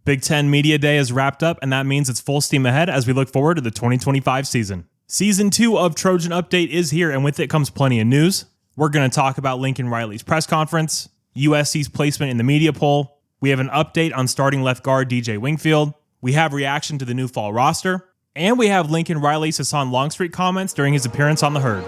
Big Ten Media Day is wrapped up, and that means it's full steam ahead as we look forward to the 2025 season. Season 2 of Trojan Update is here, and with it comes plenty of news. We're going to talk about Lincoln Riley's press conference, USC's placement in the media poll. We have an update on starting left guard DJ Wingfield. We have reaction to the new fall roster. And we have Lincoln Riley's Hassan Longstreet comments during his appearance on The Herd.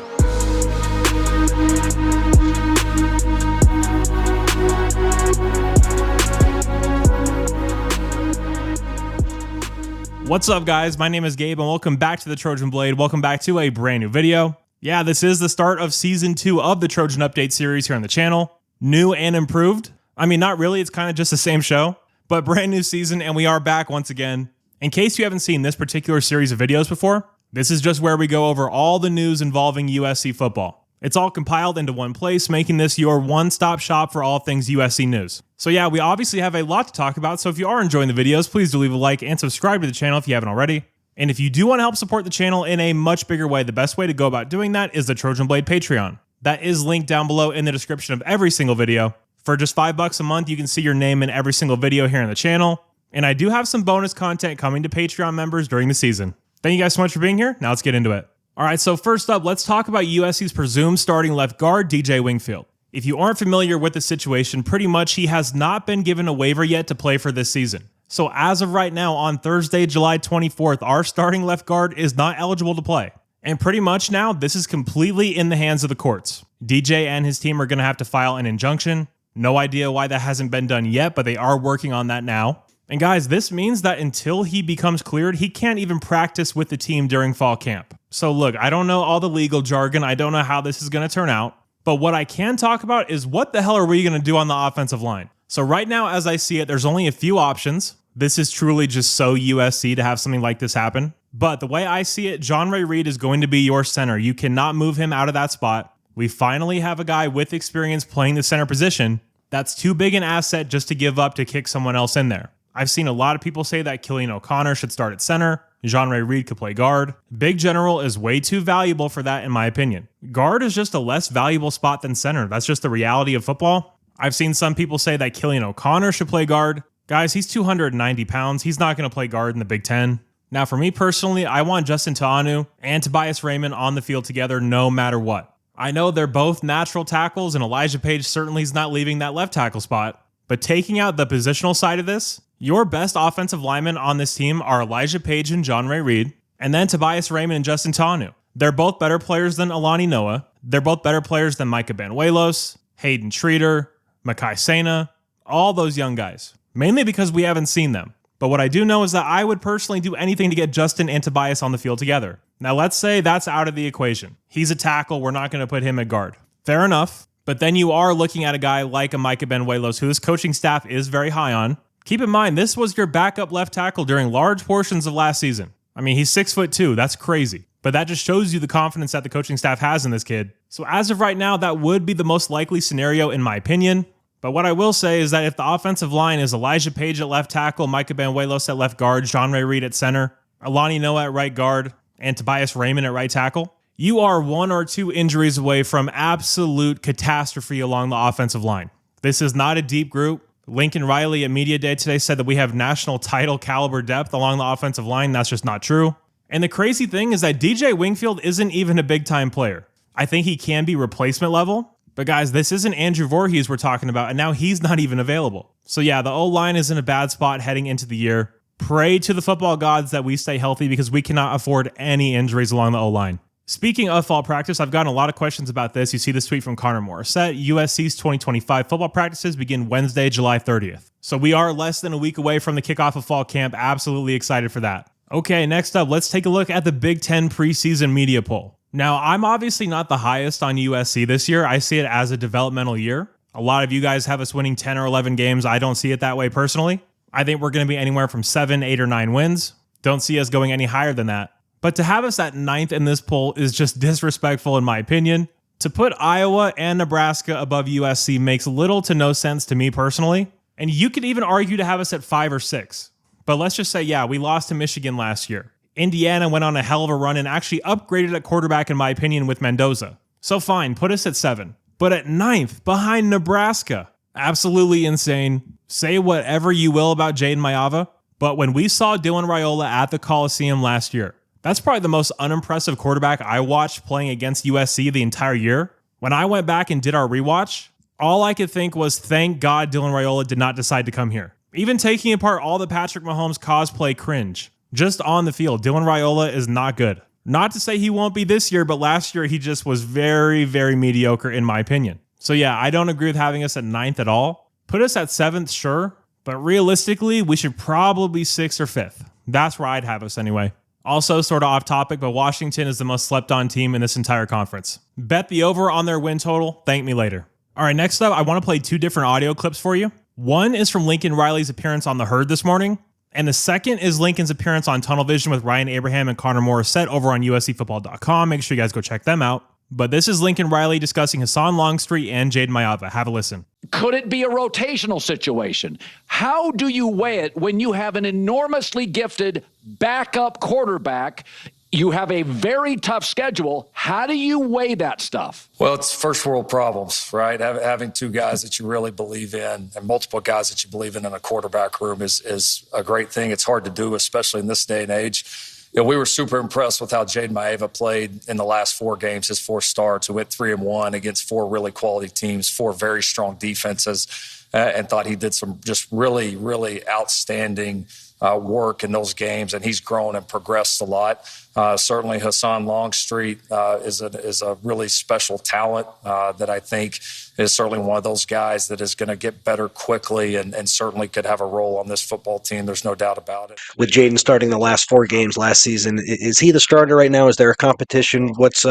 What's up, guys? My name is Gabe, and welcome back to the Trojan Blade. Welcome back to a brand new video. Yeah, this is the start of Season 2 of the Trojan Update series here on the channel. New and improved. I mean, not really. It's kind of just the same show, but brand new season, and we are back once again. In case you haven't seen this particular series of videos before, this is just where we go over all the news involving USC football. It's all compiled into one place, making this your one-stop shop for all things USC news. So yeah, we obviously have a lot to talk about, so if you are enjoying the videos, please do leave a like and subscribe to the channel if you haven't already. And if you do want to help support the channel in a much bigger way, the best way to go about doing that is the Trojan Blade Patreon. That is linked down below in the description of every single video. For just $5 a month, you can see your name in every single video here on the channel. And I do have some bonus content coming to Patreon members during the season. Thank you guys so much for being here. Now let's get into it. All right, so first up, let's talk about USC's presumed starting left guard, DJ Wingfield. If you aren't familiar with the situation, pretty much he has not been given a waiver yet to play for this season. So as of right now, on Thursday, July 24th, our starting left guard is not eligible to play. And pretty much now, this is completely in the hands of the courts. DJ and his team are going to have to file an injunction. No idea why that hasn't been done yet, but they are working on that now. And guys, this means that until he becomes cleared, he can't even practice with the team during fall camp. So look, I don't know all the legal jargon. I don't know how this is going to turn out. But what I can talk about is what the hell are we going to do on the offensive line? So right now, as I see it, there's only a few options. This is truly just so USC to have something like this happen. But the way I see it, John Ray Reed is going to be your center. You cannot move him out of that spot. We finally have a guy with experience playing the center position. That's too big an asset just to give up to kick someone else in there. I've seen a lot of people say that Killian O'Connor should start at center. John Ray Reed could play guard. Big General is way too valuable for that, in my opinion. Guard is just a less valuable spot than center. That's just the reality of football. I've seen some people say that Killian O'Connor should play guard. Guys, he's 290 pounds. He's not going to play guard in the Big Ten. Now, for me personally, I want Justin Ta'anu and Tobias Raymond on the field together no matter what. I know they're both natural tackles, and Elijah Page certainly is not leaving that left tackle spot. But taking out the positional side of this, your best offensive linemen on this team are Elijah Page and John Ray Reed, and then Tobias Raymond and Justin Ta'anu. They're both better players than Alani Noah. They're both better players than Micah Banuelos, Hayden Treater, Makai Sena, all those young guys. Mainly because we haven't seen them. But what I do know is that I would personally do anything to get Justin and Tobias on the field together. Now let's say that's out of the equation. He's a tackle, we're not going to put him at guard. Fair enough. But then you are looking at a guy like a Micah Banuelos, who this coaching staff is very high on. Keep in mind, this was your backup left tackle during large portions of last season. I mean, he's 6'2", that's crazy. But that just shows you the confidence that the coaching staff has in this kid. So as of right now, that would be the most likely scenario in my opinion. But what I will say is that if the offensive line is Elijah Page at left tackle, Micah Banuelos at left guard, John Ray Reed at center, Alani Noah at right guard, and Tobias Raymond at right tackle, you are 1 or 2 injuries away from absolute catastrophe along the offensive line. This is not a deep group. Lincoln Riley at Media Day today said that we have national title caliber depth along the offensive line. That's just not true. And the crazy thing is that DJ Wingfield isn't even a big-time player. I think he can be replacement level. But guys, this isn't Andrew Voorhees we're talking about, and now he's not even available. So yeah, the O-line is in a bad spot heading into the year. Pray to the football gods that we stay healthy because we cannot afford any injuries along the O-line. Speaking of fall practice, I've gotten a lot of questions about this. You see this tweet from Connor Morissette. USC's 2025 football practices begin Wednesday, July 30th. So we are less than a week away from the kickoff of fall camp. Absolutely excited for that. Okay, next up, let's take a look at the Big Ten preseason media poll. Now, I'm obviously not the highest on USC this year. I see it as a developmental year. A lot of you guys have us winning 10 or 11 games. I don't see it that way personally. I think we're going to be anywhere from 7, 8, or 9 wins. Don't see us going any higher than that. But to have us at 9th in this poll is just disrespectful in my opinion. To put Iowa and Nebraska above USC makes little to no sense to me personally. And you could even argue to have us at 5 or 6. But let's just say, yeah, we lost to Michigan last year. Indiana went on a hell of a run and actually upgraded at quarterback in my opinion with Mendoza. So fine, put us at 7. But at 9th, behind Nebraska. Absolutely insane. Say whatever you will about Jaden Maiava, but when we saw Dylan Raiola at the Coliseum last year, that's probably the most unimpressive quarterback I watched playing against USC the entire year. When I went back and did our rewatch, all I could think was, thank God Dylan Raiola did not decide to come here. Even taking apart all the Patrick Mahomes cosplay cringe, just on the field, Dylan Raiola is not good. Not to say he won't be this year, but last year he just was very, very mediocre in my opinion. So yeah, I don't agree with having us at 9th at all. Put us at 7th, sure, but realistically, we should probably be 6th or 5th. That's where I'd have us anyway. Also, sort of off topic, but Washington is the most slept on team in this entire conference. Bet the over on their win total. Thank me later. All right, next up, I want to play 2 different audio clips for you. One is from Lincoln Riley's appearance on The Herd this morning, and the second is Lincoln's appearance on Tunnel Vision with Ryan Abraham and Connor Morissette over on USCFootball.com. Make sure you guys go check them out. But this is Lincoln Riley discussing Hassan Longstreet and Jaden Maiava. Have a listen. Could it be a rotational situation? How do you weigh it when you have an enormously gifted backup quarterback? You have a very tough schedule. How do you weigh that stuff? Well, it's first world problems, right? Having 2 guys that you really believe in and multiple guys that you believe in a quarterback room is a great thing. It's hard to do, especially in this day and age. You know, we were super impressed with how Jaden Maiava played in the last 4 games, his 4 starts, who went 3-1 against 4 really quality teams, 4 very strong defenses, and thought he did some just really, really outstanding work in those games, and he's grown and progressed a lot. Certainly Hassan Longstreet is a really special talent that I think is certainly one of those guys that is going to get better quickly and certainly could have a role on this football team. There's no doubt about it. With Jaden starting the last 4 games last season, is he the starter right now? Is there a competition? What's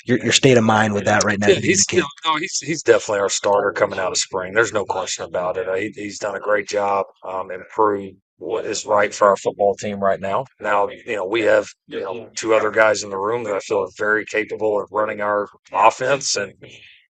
your state of mind with that right now? Yeah, he's definitely our starter coming out of spring. There's no question about it. He's done a great job, improved what is right for our football team right now. Now, we have 2 other guys in the room that I feel are very capable of running our offense and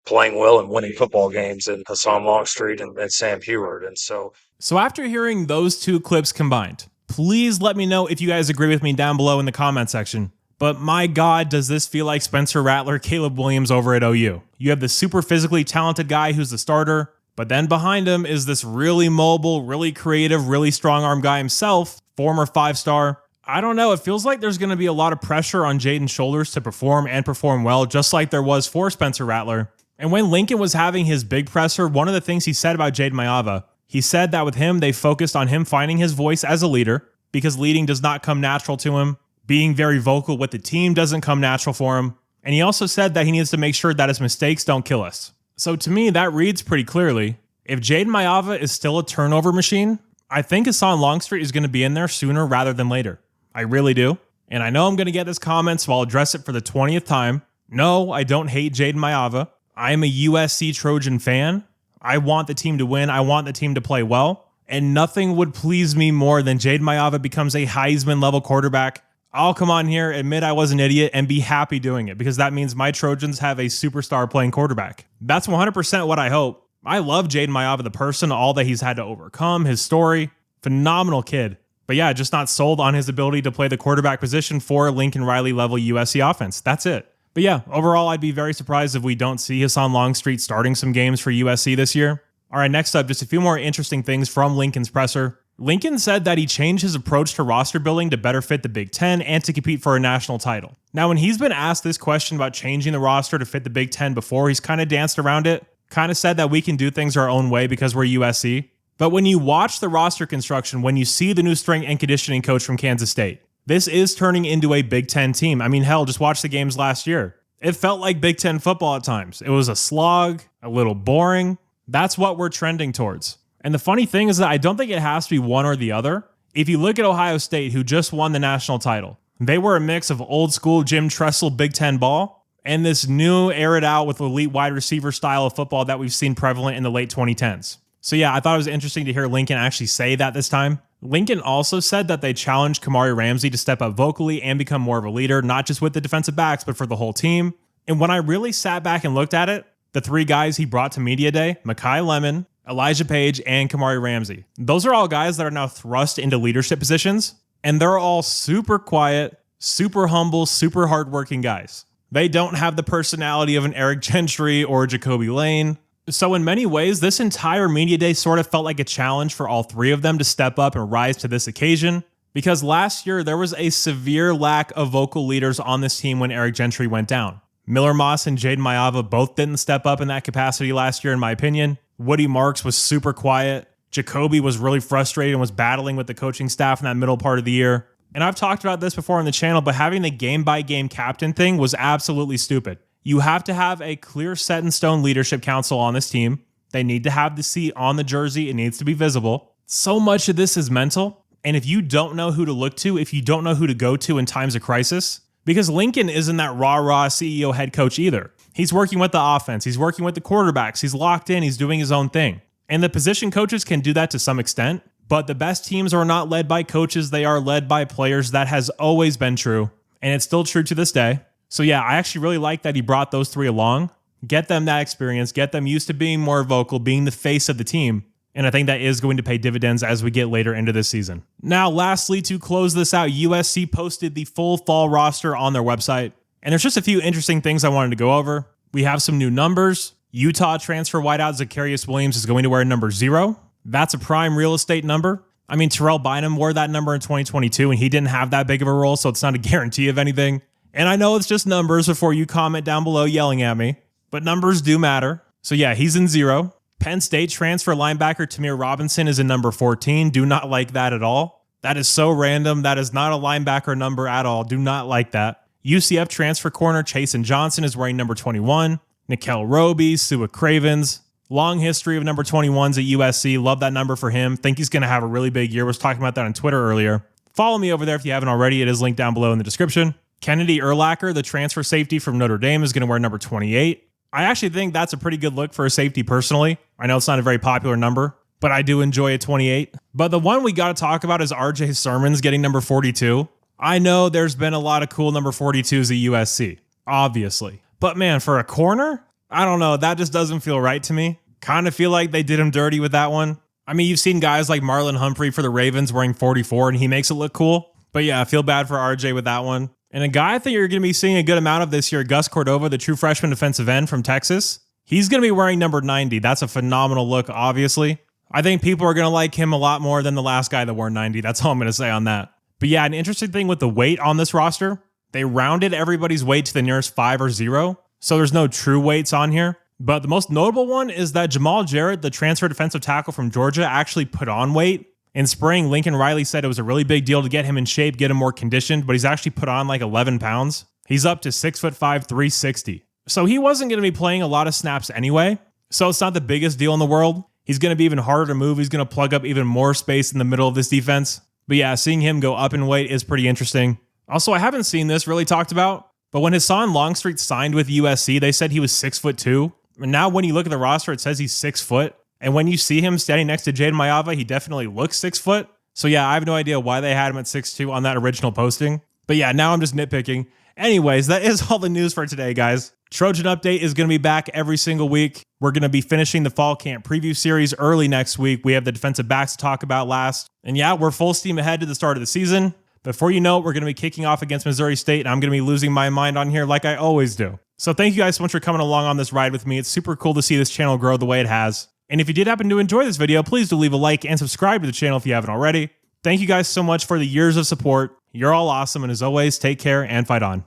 playing well and winning football games, in Hassan Longstreet and Sam Heward. And so after hearing those 2 clips combined, please let me know if you guys agree with me down below in the comment section. But my God, does this feel like Spencer Rattler, Caleb Williams over at OU? You have the super physically talented guy who's the starter, but then behind him is this really mobile, really creative, really strong-arm guy himself, former 5-star. I don't know, it feels like there's going to be a lot of pressure on Jaden's shoulders to perform and perform well, just like there was for Spencer Rattler. And when Lincoln was having his big presser, one of the things he said about Jaden Maiava, he said that with him, they focused on him finding his voice as a leader, because leading does not come natural to him. Being very vocal with the team doesn't come natural for him. And he also said that he needs to make sure that his mistakes don't kill us. So to me, that reads pretty clearly. If Jaden Maiava is still a turnover machine, I think Hassan Longstreet is going to be in there sooner rather than later. I really do. And I know I'm going to get this comment, so I'll address it for the 20th time. No, I don't hate Jaden Maiava. I am a USC Trojan fan. I want the team to win. I want the team to play well. And nothing would please me more than Jaden Maiava becomes a Heisman-level quarterback. I'll come on here, admit I was an idiot, and be happy doing it, because that means my Trojans have a superstar playing quarterback. That's 100% what I hope. I love Jaden Maiava, the person, all that he's had to overcome, his story. Phenomenal kid. But yeah, just not sold on his ability to play the quarterback position for a Lincoln Riley-level USC offense. That's it. But yeah, overall, I'd be very surprised if we don't see Hassan Longstreet starting some games for USC this year. All right, next up, just a few more interesting things from Lincoln's presser. Lincoln said that he changed his approach to roster building to better fit the Big Ten and to compete for a national title. Now, when he's been asked this question about changing the roster to fit the Big Ten before, he's kind of danced around it, kind of said that we can do things our own way because we're USC. But when you watch the roster construction, when you see the new strength and conditioning coach from Kansas State, this is turning into a Big Ten team. I mean, hell, just watch the games last year. It felt like Big Ten football at times. It was a slog, a little boring. That's what we're trending towards. And the funny thing is that I don't think it has to be one or the other. If you look at Ohio State, who just won the national title, they were a mix of old school Jim Tressel Big Ten ball and this new aired out with elite wide receiver style of football that we've seen prevalent in the late 2010s. So yeah, I thought it was interesting to hear Lincoln actually say that this time. Lincoln also said that they challenged Kamari Ramsey to step up vocally and become more of a leader, not just with the defensive backs, but for the whole team. And when I really sat back and looked at it, the 3 guys he brought to Media Day, Mekhi Lemon, Elijah Page, and Kamari Ramsey. Those are all guys that are now thrust into leadership positions, and they're all super quiet, super humble, super hardworking guys. They don't have the personality of an Eric Gentry or Jacoby Lane. So in many ways, this entire media day sort of felt like a challenge for all three of them to step up and rise to this occasion. Because last year, there was a severe lack of vocal leaders on this team when Eric Gentry went down. Miller Moss and Jaden Mayava both didn't step up in that capacity last year, in my opinion. Woody Marks was super quiet. Jacoby was really frustrated and was battling with the coaching staff in that middle part of the year. And I've talked about this before on the channel, but having the game-by-game captain thing was absolutely stupid. You have to have a clear set-in-stone leadership council on this team. They need to have the C on the jersey. It needs to be visible. So much of this is mental. And if you don't know who to look to, if you don't know who to go to in times of crisis, because Lincoln isn't that rah-rah CEO head coach either. He's working with the offense. He's working with the quarterbacks. He's locked in. He's doing his own thing. And the position coaches can do that to some extent. But the best teams are not led by coaches. They are led by players. That has always been true. And it's still true to this day. So yeah, I actually really like that he brought those three along. Get them that experience. Get them used to being more vocal, being the face of the team. And I think that is going to pay dividends as we get later into this season. Now, lastly, to close this out, USC posted the full fall roster on their website. And there's just a few interesting things I wanted to go over. We have some new numbers. Utah transfer wideout Zacharias Williams is going to wear number 0. That's a prime real estate number. I mean, Terrell Bynum wore that number in 2022, and he didn't have that big of a role, so it's not a guarantee of anything. And I know it's just numbers before you comment down below yelling at me, but numbers do matter. So yeah, he's in 0. Penn State transfer linebacker Tamir Robinson is in number 14. Do not like that at all. That is so random. That is not a linebacker number at all. Do not like that. UCF transfer corner Chasen Johnson is wearing number 21. Nickel Roby, Sua Cravens. Long history of number 21s at USC. Love that number for him. Think he's going to have a really big year. Was talking about that on Twitter earlier. Follow me over there if you haven't already. It is linked down below in the description. Kennedy Urlacher, the transfer safety from Notre Dame, is going to wear number 28. I actually think that's a pretty good look for a safety personally. I know it's not a very popular number, but I do enjoy a 28. But the one we got to talk about is RJ Sermons getting number 42. I know there's been a lot of cool number 42s at USC, obviously. But man, for a corner, I don't know. That just doesn't feel right to me. Kind of feel like they did him dirty with that one. I mean, you've seen guys like Marlon Humphrey for the Ravens wearing 44 and he makes it look cool. But yeah, I feel bad for RJ with that one. And a guy I think you're going to be seeing a good amount of this year, Gus Cordova, the true freshman defensive end from Texas. He's going to be wearing number 90. That's a phenomenal look, obviously. I think people are going to like him a lot more than the last guy that wore 90. That's all I'm going to say on that. But yeah, an interesting thing with the weight on this roster, they rounded everybody's weight to the nearest 5 or 0. So there's no true weights on here. But the most notable one is that Jamal Jarrett, the transfer defensive tackle from Georgia, actually put on weight. In spring, Lincoln Riley said it was a really big deal to get him in shape, get him more conditioned, but he's actually put on like 11 pounds. He's up to 6'5", 360. So he wasn't going to be playing a lot of snaps anyway. So it's not the biggest deal in the world. He's going to be even harder to move. He's going to plug up even more space in the middle of this defense. But yeah, seeing him go up in weight is pretty interesting. Also, I haven't seen this really talked about, but when Hassan Longstreet signed with USC, they said he was 6'2". And now when you look at the roster, it says he's 6 foot. And when you see him standing next to Jaden Mayava, he definitely looks 6 foot. So yeah, I have no idea why they had him at 6'2" on that original posting. But yeah, now I'm just nitpicking. Anyways, that is all the news for today, guys. Trojan Update is going to be back every single week. We're going to be finishing the fall camp preview series early next week. We have the defensive backs to talk about last. And yeah, we're full steam ahead to the start of the season. Before you know it, we're going to be kicking off against Missouri State, and I'm going to be losing my mind on here like I always do. So thank you guys so much for coming along on this ride with me. It's super cool to see this channel grow the way it has. And if you did happen to enjoy this video, please do leave a like and subscribe to the channel if you haven't already. Thank you guys so much for the years of support. You're all awesome, and as always, take care and fight on.